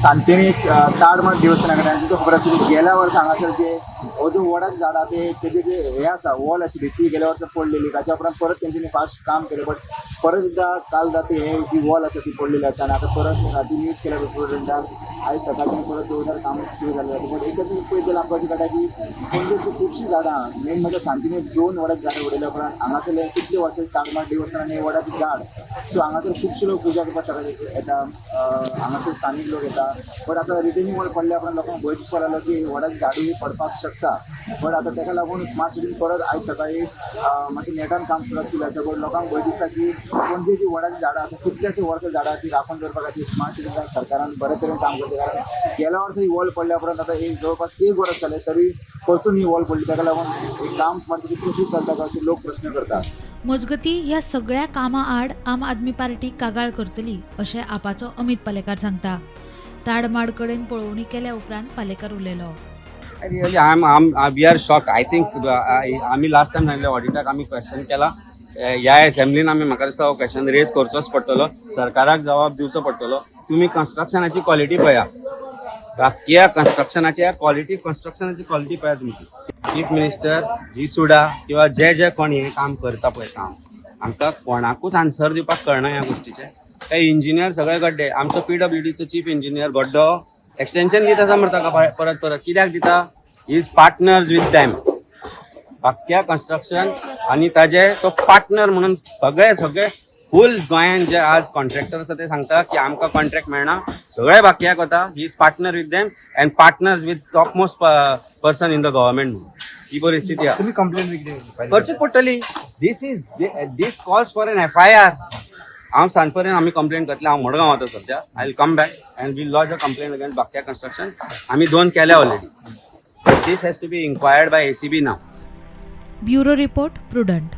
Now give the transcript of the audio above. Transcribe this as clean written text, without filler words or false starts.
सांतेनी एक ताडमळ देवस्थाना कडेन तुका खबर आसा की गेल्या वर्सा हांगासर जे हो जो वडाची झाडां तेजे जे हे आसा वॉल आशिल्ली ती गेल्या वर्सा पडलेली ताच्या उपरांत परत तेंच्यांनी फास्ट काम केलें बट परत एकदां काल जाता हे जी वॉल आसा ती पडलेली आसा आनी आतां परत ती न्यूज केल्या प्रेसिडेंटान आयज सकाळच्यान परत जोरदार काम सुरू जाल्लें आसा बट एकच पळयत जाल्यार आमकां अशें कळटा की पणजेची खुबशीं झाडां मेन म्हणजे सांतिनी 2 वडाची झाडां उडयल्या उपरांत हांगासरले कितले वर्सांचे ताडमाळ देवस्थान आनी वडाचें झाड सो हांगासर खुबशे लोक पुजा करपाक सकाळी येता हांगासर स्थानीक लोक येता बट आतां रिटर्निंग वॉल पडल्या उपरांत लोकांक भंय दिसपाक लागलो की वडाची झाडूय पडपाक शकता बट आतां ताका लागून स्मार्ट सिटीन परत आयज सकाळी मातशें नेटान काम सुरू केलें आसा बट लोकांक भंय दिसता की पणजे जी वडाची झाडां आसा कितलेशे वर्सां झाडां ती राखण करपा खातीर स्मार्ट सिटीन सरकारान बरे तरेन काम करता कारण गेल्या वर्सा ही वॉल पडल्या उपरांत आतां एक जवळपास 1 वर्स जालें तरी परतून ही वॉल पडली ताका लागून एक काम स्मार्ट सिटी कशी चलता काय अशे लोक प्रश्न करतात. मजगती ह्या सगळ्या कामां आड आम आदमी पार्टी कागाळ करतली अशें आपाचो अमित पालेकार सांगता. ताडमाड कडेन पळोवणी केल्या उपरांत पालेकार उलयलो. Really, we are shocked. I think आम्ही लास्ट टाइम सांगितलं ऑडिटाक आम्ही क्वेश्चन केला ह्या असेंब्लीन आम्ही म्हाका दिसता हो क्वेश्चन रेज करचोच पडटलो सरकाराक जबाब दिवचो पडटलो. तुम्ही कन्स्ट्रक्शनाची क्वॉलिटी पळया बाकी कन्स्ट्रक्शनाची क्वॉलिटी पळया तुम्ही. चीफ मिनिस्टर जी सुडा किंवा जे कोण हे काम करता पळय काम आमकां कोणाकूच आन्सर दिवपाक कळना ह्या गोष्टीचे. ते इंजिनियर सगळे गड्डे आमचो PWDचो चीफ इंजिनियर गड्डो एक्सटेंशन दिता आसा मरता परत कित्याक दिता इज पार्टनर्स विथ दॅम बाक्या कन्स्ट्रक्शन आणि ताजे तो पार्टनर म्हणून सगळे फुल गोंयान जे आज कॉन्ट्रॅक्टर आसा ते सांगता की आमकां कॉन्ट्रॅक्ट मेळना सगळे बाक्याक वता he is partner with them and partners with top most person in the government. ही परिस्थिती आहे. तुम्ही कंप्लेंट करचीच पडटली. This calls for an FIR. हांव सांजपर्यंत आम्ही कंप्लेंट करतले. हांव मडगांव वता सध्या. I will come back and will lodge a complaint against बाक्या कन्स्ट्रक्शन. आम्ही 2 केल्या already. This has to be inquired by ACB नाव. Bureau report prudent.